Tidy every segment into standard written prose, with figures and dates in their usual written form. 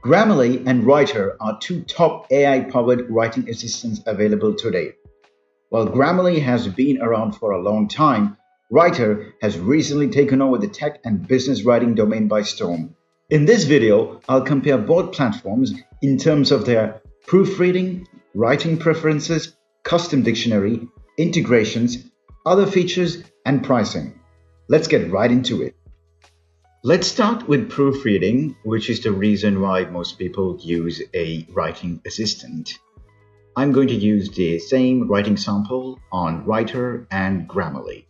Grammarly and Writer are two top AI-powered writing assistants available today. While Grammarly has been around for a long time, Writer has recently taken over the tech and business writing domain by storm. In this video, I'll compare both platforms in terms of their proofreading, writing preferences, custom dictionary, integrations, other features, and pricing. Let's get right into it. Let's start with proofreading, which is the reason why most people use a writing assistant. I'm going to use the same writing sample on Writer and Grammarly.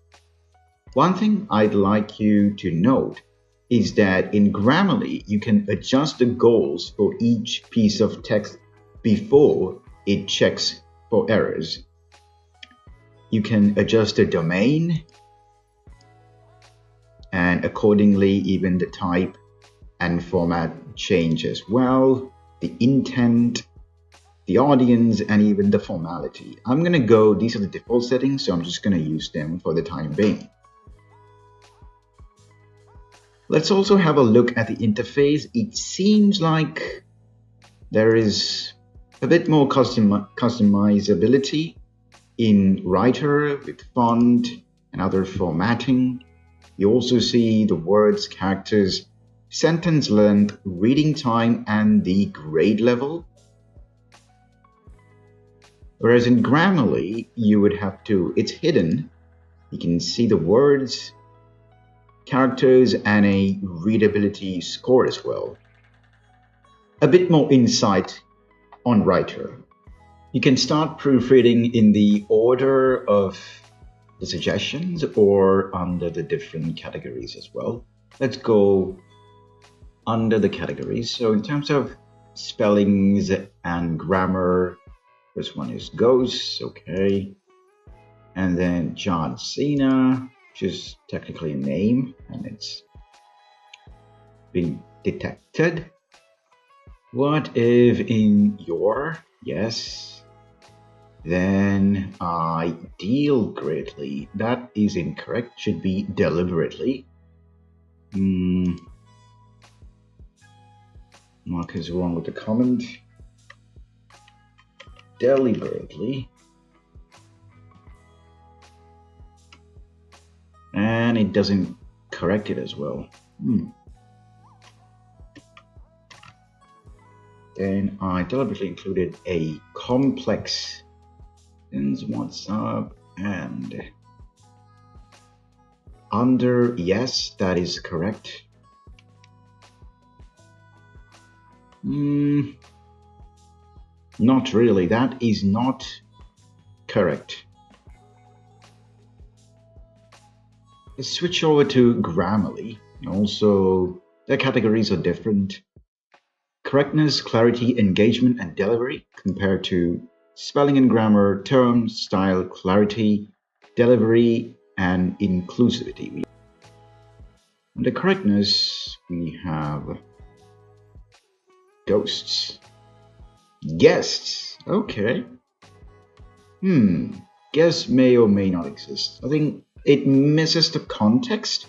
One thing I'd like you to note is that in Grammarly, you can adjust the goals for each piece of text before it checks for errors. You can adjust the domain and accordingly even the type and format change as well, the intent, the audience, and even the formality. These are the default settings, so I'm just going to use them for the time being. Let's also have a look at the interface. It seems like there is a bit more customizability in Writer with font and other formatting. You also see the words, characters, sentence length, reading time, and the grade level. Whereas in Grammarly, it's hidden. You can see the words, characters, and a readability score as well. A bit more insight on Writer. You can start proofreading in the order of the suggestions or under the different categories as well. Let's go under the categories. So in terms of spellings and grammar, first one is ghosts, okay. And then John Cena, which is technically a name and it's been detected. What if in your? Yes. Then I deal greatly. That is incorrect. Should be deliberately. Mark is wrong with the comment. Deliberately. And it doesn't correct it as well. Then I deliberately included a complex. What's up? And under, yes, that is correct. Not really. That is not correct. Let's switch over to Grammarly. Also, their categories are different. Correctness, clarity, engagement, and delivery compared to spelling and grammar, term, style, clarity, delivery, and inclusivity. Under correctness, we have ghosts. Guests. Okay. Guests may or may not exist. I think it misses the context.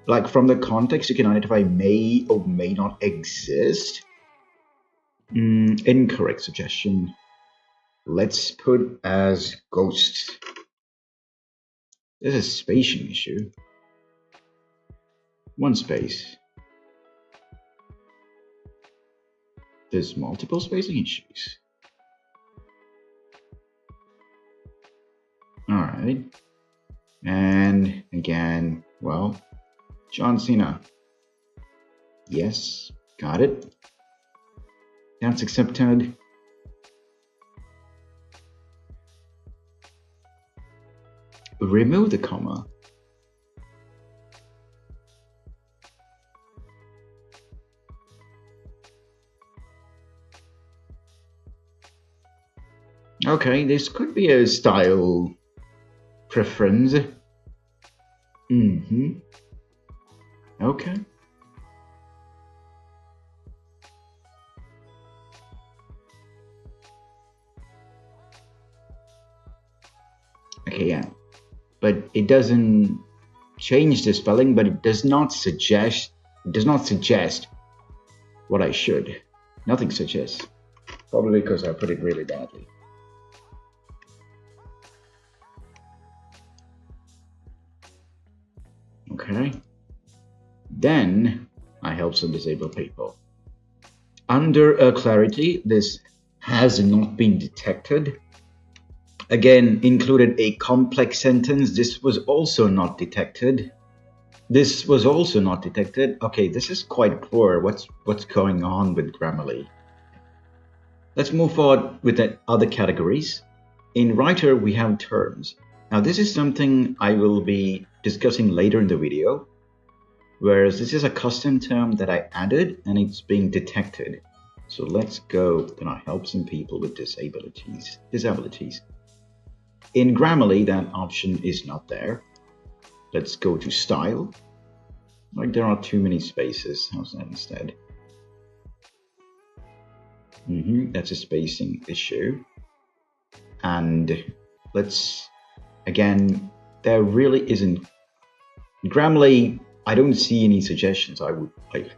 Like from the context, you can identify may or may not exist. Incorrect suggestion. Let's put as ghosts. There's a spacing issue. One space. There's multiple spacing issues. Alright. And again, well, John Cena. Yes, got it. That's accepted. Remove the comma. Okay, this could be a style preference. Okay. Okay, yeah. But it doesn't change the spelling, but it does not suggest what I should. Nothing suggests. Probably because I put it really badly. Okay. Then I help some disabled people. Under clarity, this has not been detected. Again, included a complex sentence. This was also not detected. This was also not detected. Okay, this is quite poor. What's going on with Grammarly? Let's move forward with the other categories. In Writer, we have terms. Now, this is something I will be discussing later in the video, whereas this is a custom term that I added and it's being detected. So let's go and I help some people with disabilities. In Grammarly, that option is not there. Let's go to style. Like there are too many spaces. How's that instead? That's a spacing issue. And let's, again, there really isn't. Grammarly, I don't see any suggestions. I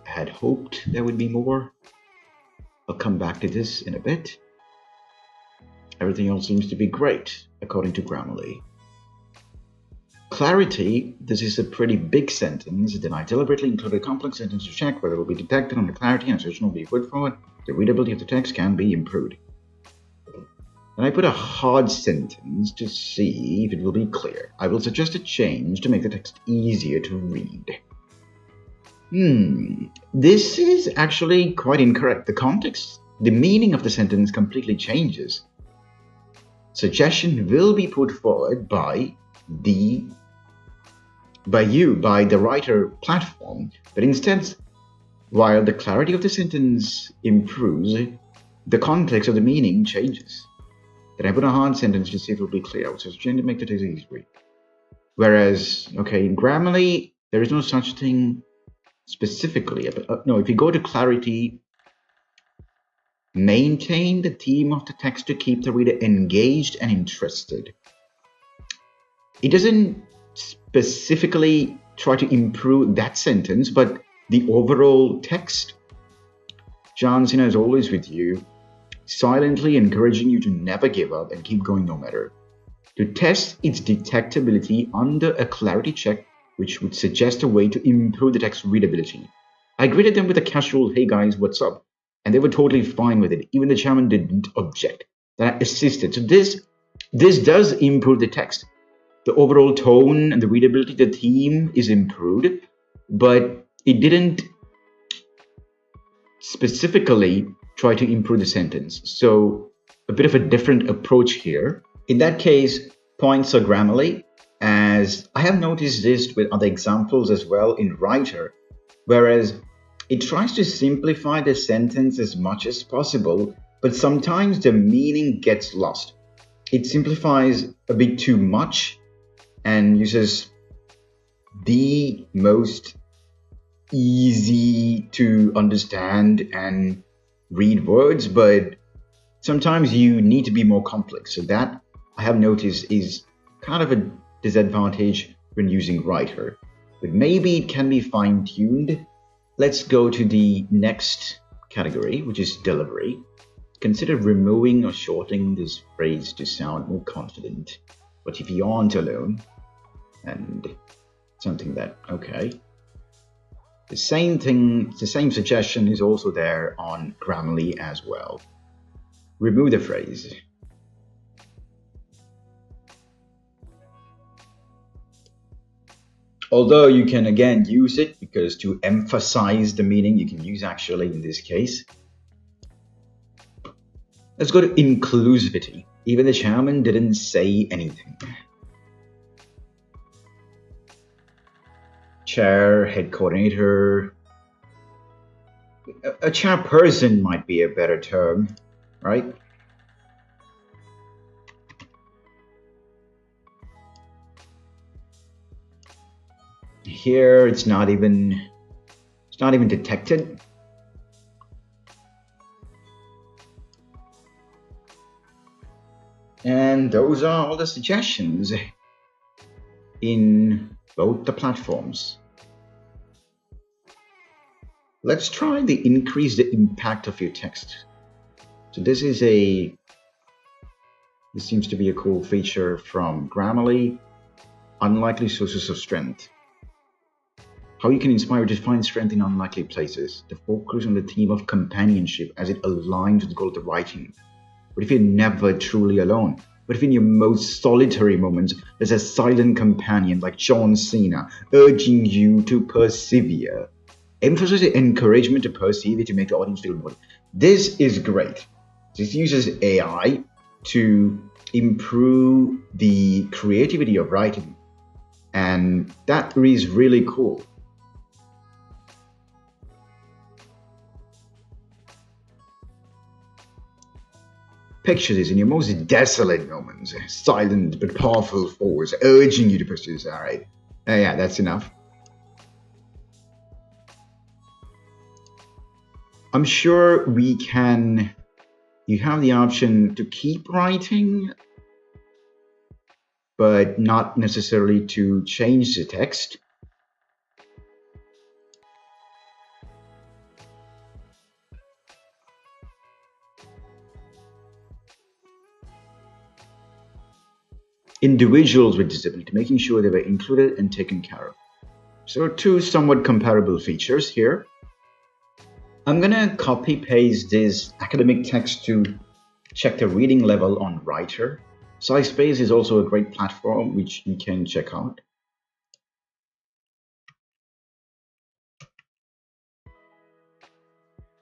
had hoped there would be more. I'll come back to this in a bit. Everything else seems to be great, according to Grammarly. Clarity, this is a pretty big sentence. Then I deliberately included a complex sentence to check whether it will be detected under clarity and assertion will be put forward. The readability of the text can be improved. And I put a hard sentence to see if it will be clear. I will suggest a change to make the text easier to read. This is actually quite incorrect. The context, the meaning of the sentence completely changes. Suggestion will be put forward by the writer platform, but instead, while the clarity of the sentence improves, the context of the meaning changes. Then I put a hard sentence to see if it will be clear. I would suggest to make the text easier. Whereas, in Grammarly, there is no such thing specifically. No, if you go to clarity, maintain the theme of the text to keep the reader engaged and interested. It doesn't specifically try to improve that sentence, but the overall text. John Cena is always with you, silently encouraging you to never give up and keep going no matter. To test its detectability under a clarity check, which would suggest a way to improve the text readability. I greeted them with a casual, "Hey guys, what's up?" And they were totally fine with it. Even the chairman didn't object. That I assisted. So this does improve the text. The overall tone and the readability, the theme is improved, but it didn't specifically try to improve the sentence. So a bit of a different approach here. In that case, points are Grammarly, as I have noticed this with other examples as well in Writer, whereas it tries to simplify the sentence as much as possible, but sometimes the meaning gets lost. It simplifies a bit too much and uses the most easy to understand and read words, but sometimes you need to be more complex. So that I have noticed is kind of a disadvantage when using Writer, but maybe it can be fine-tuned. Let's go to the next category, which is delivery. Consider removing or shortening this phrase to sound more confident. But if you aren't alone, and something that, the same thing, the same suggestion is also there on Grammarly as well. Remove the phrase. Although you can again use it because to emphasize the meaning, you can use actually in this case. Let's go to inclusivity. Even the chairman didn't say anything. Chair, head coordinator. A chairperson might be a better term, right? Here it's not even detected. And those are all the suggestions in both the platforms. Let's try the increase the impact of your text. So this seems to be a cool feature from Grammarly. Unlikely sources of strength. How you can inspire to find strength in unlikely places. The focus on the theme of companionship as it aligns with the goal of the writing. What if you're never truly alone? What if in your most solitary moments, there's a silent companion like John Cena urging you to persevere? Emphasize the encouragement to persevere to make the audience feel more. This is great. This uses AI to improve the creativity of writing. And that is really cool. Picture this in your most desolate moments, a silent but powerful force urging you to pursue. All right. Yeah, that's enough. I'm sure you have the option to keep writing, but not necessarily to change the text. Individuals with disability, making sure they were included and taken care of. So two somewhat comparable features here. I'm gonna copy paste this academic text to check the reading level on Writer. SciSpace is also a great platform which you can check out.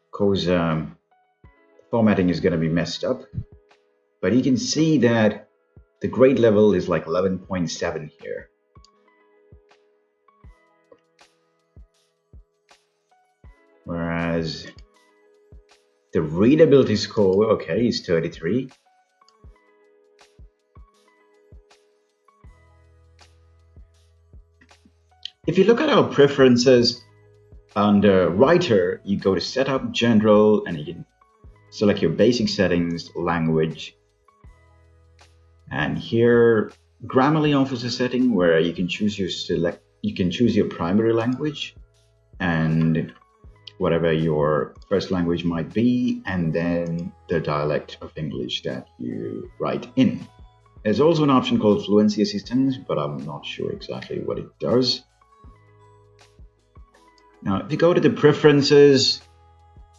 Of course, formatting is gonna be messed up, but you can see that the grade level is like 11.7 here. Whereas the readability score, okay, is 33. If you look at our preferences under Writer, you go to Setup, General, and you can select your basic settings, language. And here, Grammarly offers a setting where you can choose your primary language and whatever your first language might be, and then the dialect of English that you write in. There's also an option called Fluency Assistant, but I'm not sure exactly what it does. Now, if you go to the preferences,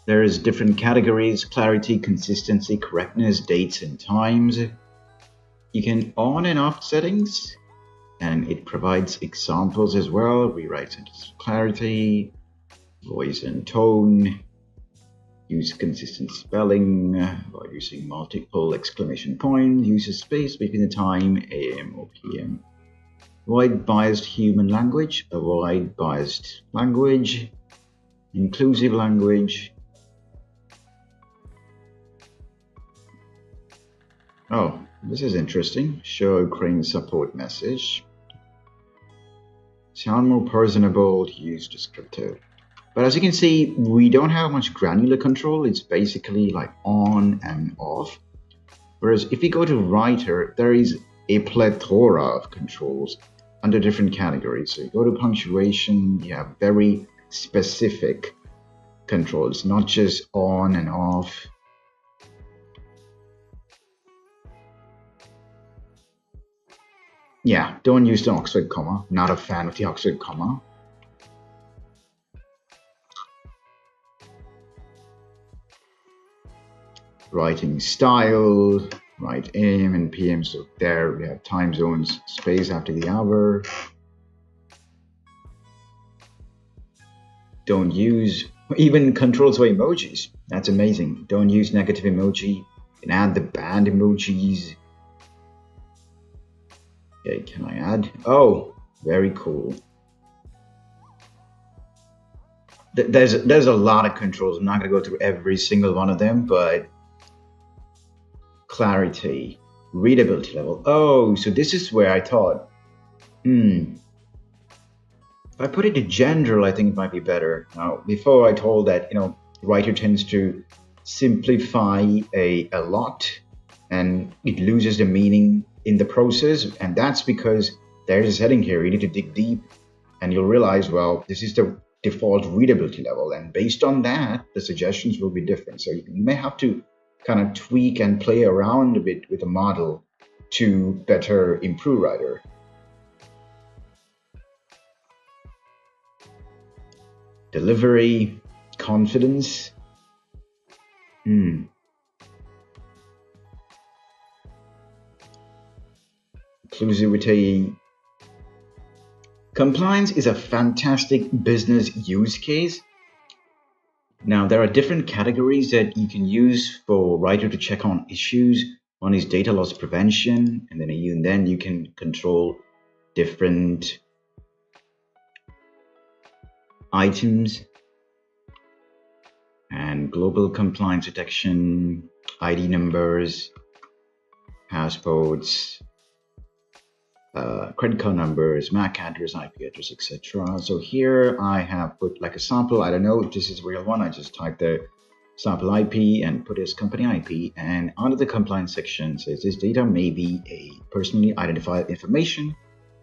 there's different categories: clarity, consistency, correctness, dates, and times. You can on and off settings, and it provides examples as well. Rewrite sentence clarity, voice and tone, use consistent spelling by using multiple exclamation points, use a space between the time, AM or PM. Avoid biased human language, avoid biased language, inclusive language. Oh, this is interesting. Show Ukraine support message. Sound more personable, use descriptive. But as you can see, we don't have much granular control. It's basically like on and off. Whereas if you go to Writer, there is a plethora of controls under different categories. So you go to punctuation, you have very specific controls, not just on and off. Yeah, don't use the Oxford comma. Not a fan of the Oxford comma. Writing style, write AM and PM. So there we have time zones, space after the hour. Don't use even controls for emojis. That's amazing. Don't use negative emoji. You can add the banned emojis. Okay, can I add? Oh, very cool. There's a lot of controls. I'm not going to go through every single one of them, but clarity, readability level. Oh, so this is where I thought, if I put it to general, I think it might be better. Now, before I told that, Writer tends to simplify a lot, and it loses the meaning in the process, and that's because there's a setting here. You need to dig deep, and you'll realize, well, this is the default readability level, and based on that, the suggestions will be different. So you may have to kind of tweak and play around a bit with the model to better improve Writer. Delivery, confidence. Inclusivity. Compliance is a fantastic business use case. Now, there are different categories that you can use for Writer to check on issues. One is data loss prevention, and then you can control different items and global compliance detection, ID numbers, passports, credit card numbers, MAC address, IP address, etc. So here I have put like a sample. I don't know if this is a real one. I just typed the sample IP and put as company IP, and under the compliance section says this data may be a personally identified information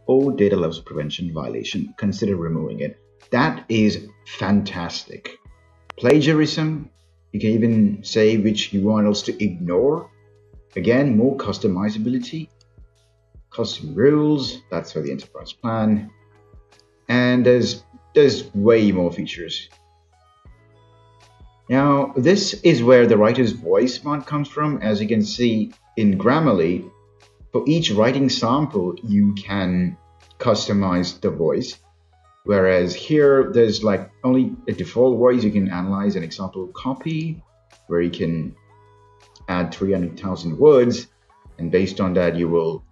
or data loss prevention violation. Consider removing it. That is fantastic. Plagiarism, you can even say which URLs to ignore. Again, more customizability. Custom rules, that's for the enterprise plan. And there's way more features. Now, this is where the writer's voice mod comes from. As you can see in Grammarly, for each writing sample, you can customize the voice. Whereas here, there's like only a default voice. You can analyze an example copy where you can add 300,000 words. And based on that, you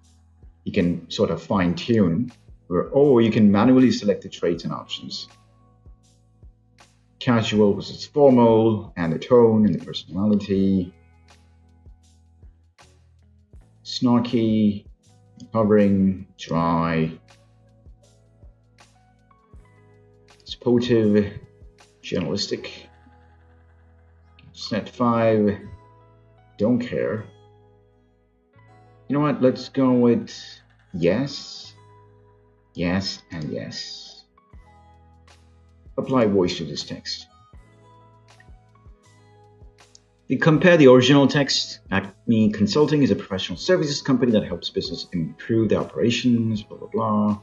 can sort of fine tune, or you can manually select the traits and options. Casual versus formal, and the tone and the personality. Snarky, hovering, dry, sportive, journalistic. Set 5, don't care. You know what, let's go with yes, yes, and yes. Apply voice to this text. We compare the original text. Acme Consulting is a professional services company that helps business improve their operations, blah, blah, blah.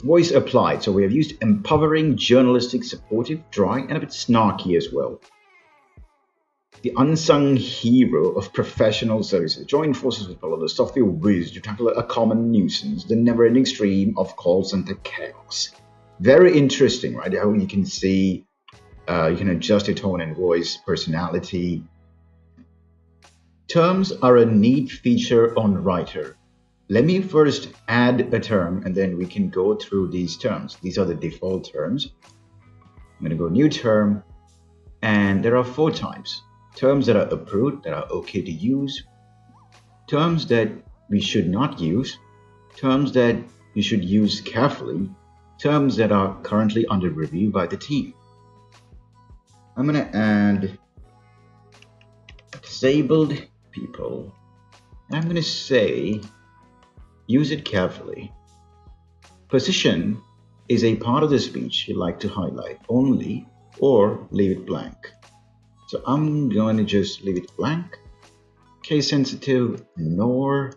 Voice applied. So we have used empowering, journalistic, supportive, dry, and a bit snarky as well. The unsung hero of professional services. Join forces with all the software whiz to tackle a common nuisance, the never-ending stream of call center chaos. Very interesting, right? How you can see, you can adjust your tone and voice, personality. Terms are a neat feature on Writer. Let me first add a term, and then we can go through these terms. These are the default terms. I'm going to go new term, and there are 4 types. Terms that are approved, that are okay to use, terms that we should not use, terms that you should use carefully, terms that are currently under review by the team. I'm going to add disabled people. I'm going to say use it carefully. Position is a part of the speech you'd like to highlight only or leave it blank. So I'm going to just leave it blank. Case sensitive, nor.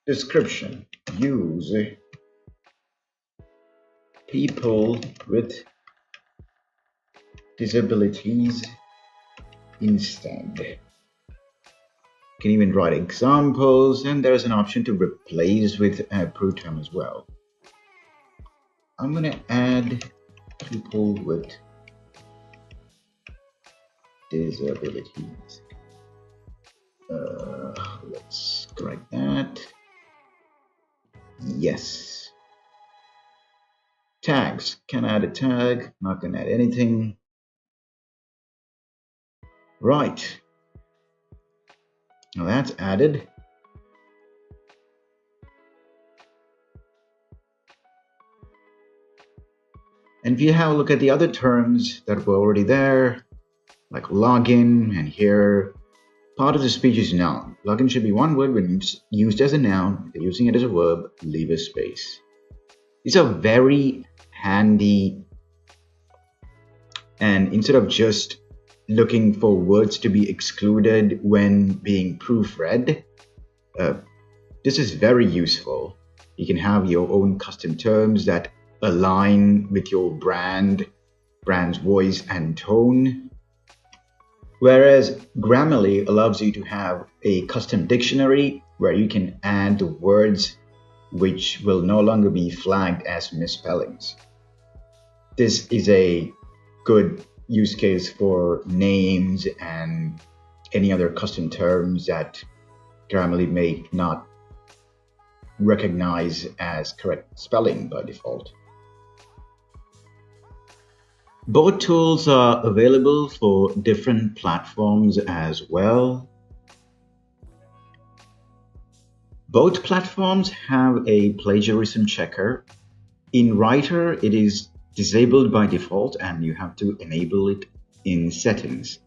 Description. Use people with disabilities instead. You can even write examples, and there's an option to replace with a approved term as well. I'm going to add people with disabilities. Let's correct that. Yes. Tags. Can I add a tag? Not going to add anything. Right. Now that's added. And if you have a look at the other terms that were already there, like login, and here, part of the speech is noun. Login should be one word when used as a noun. If you're using it as a verb, leave a space. These are very handy, and instead of just looking for words to be excluded when being proofread, uh, this is very useful. You can have your own custom terms that align with your brand's voice and tone. Whereas Grammarly allows you to have a custom dictionary where you can add the words which will no longer be flagged as misspellings. This is a good use case for names and any other custom terms that Grammarly may not recognize as correct spelling by default. Both tools are available for different platforms as well. Both platforms have a plagiarism checker. In Writer, it is disabled by default and you have to enable it in settings.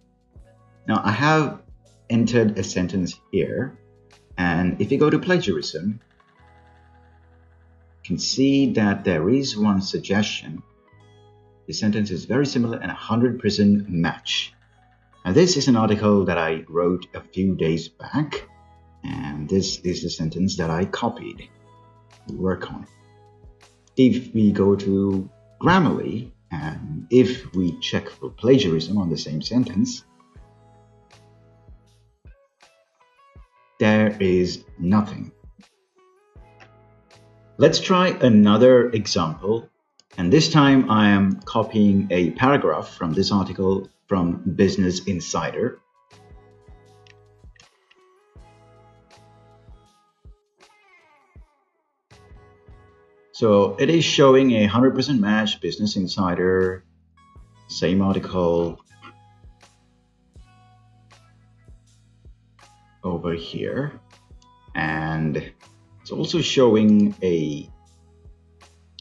Now, I have entered a sentence here, and if you go to plagiarism, you can see that there is one suggestion. The sentence is very similar and 100% match. Now, this is an article that I wrote a few days back, and this is the sentence that I copied to work on. If we go to Grammarly, and if we check for plagiarism on the same sentence, there is nothing. Let's try another example, and this time I am copying a paragraph from this article from Business Insider. So it is showing a 100% match, Business Insider, same article over here. And it's also showing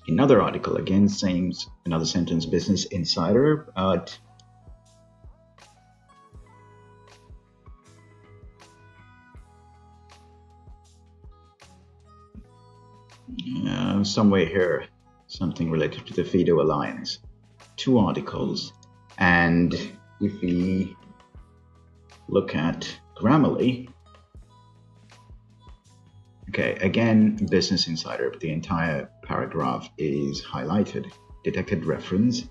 another article, again, same, another sentence, Business Insider, but somewhere here, something related to the FIDO Alliance. Two articles. And if we look at Grammarly, okay, again, Business Insider, but the entire paragraph is highlighted. Detected reference.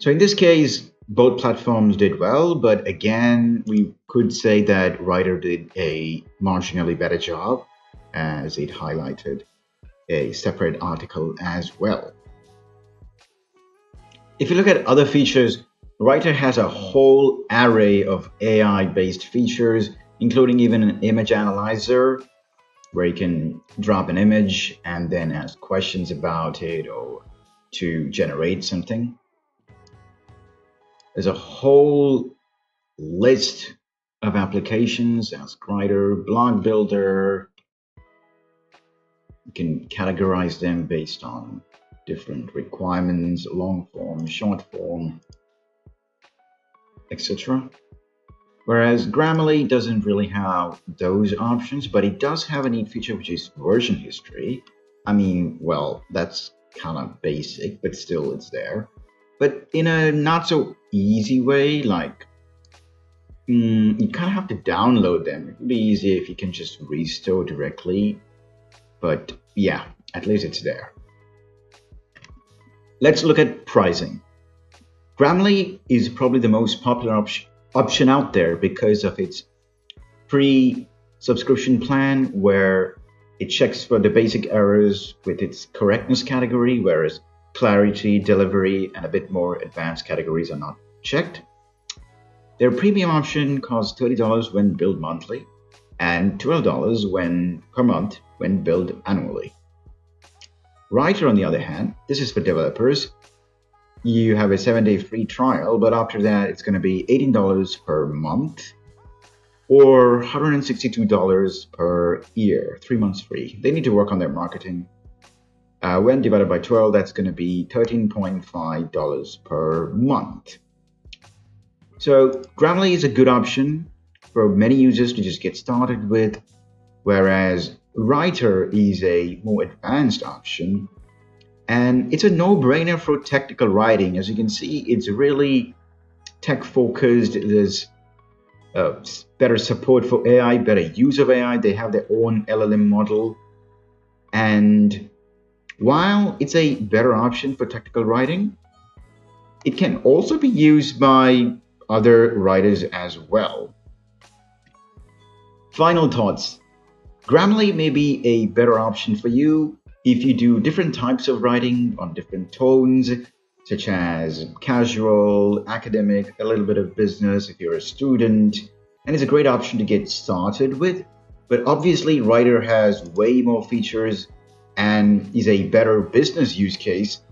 So in this case, both platforms did well, but again, we could say that Writer did a marginally better job, as it highlighted a separate article as well. If you look at other features, Writer has a whole array of AI-based features, including even an image analyzer, where you can drop an image and then ask questions about it or to generate something. There's a whole list of applications, Ask Writer, Blog Builder. You can categorize them based on different requirements, long form, short form, etc. Whereas Grammarly doesn't really have those options, but it does have a neat feature, which is version history. I mean, well, that's kind of basic, but still it's there. But in a not so easy way, like you kind of have to download them. It would be easier if you can just restore directly. But yeah, at least it's there. Let's look at pricing. Grammarly is probably the most popular option out there because of its free subscription plan, where it checks for the basic errors with its correctness category, whereas clarity, delivery, and a bit more advanced categories are not checked. Their premium option costs $30 when billed monthly and $12 per month when billed annually. Writer, on the other hand, this is for developers. You have a 7-day free trial, but after that, it's going to be $18 per month or $162 per year, 3 months free. They need to work on their marketing. When divided by 12, that's going to be $13.5 per month. So Grammarly is a good option for many users to just get started with, whereas Writer is a more advanced option, and it's a no-brainer for technical writing. As you can see, it's really tech focused. There's better support for AI, better use of AI. They have their own LLM model. And while it's a better option for technical writing, it can also be used by other writers as well. Final thoughts. Grammarly may be a better option for you if you do different types of writing on different tones, such as casual, academic, a little bit of business if you're a student, and it's a great option to get started with. But obviously, Writer has way more features and is a better business use case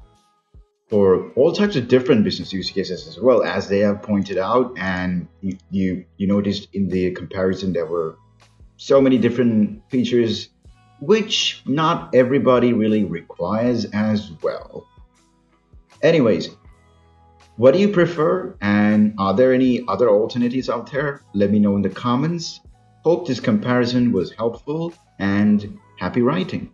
for all types of different business use cases as well, as they have pointed out. And you noticed in the comparison there were so many different features which not everybody really requires as well. Anyways, what do you prefer, and are there any other alternatives out there? Let me know in the comments. Hope this comparison was helpful, and happy writing.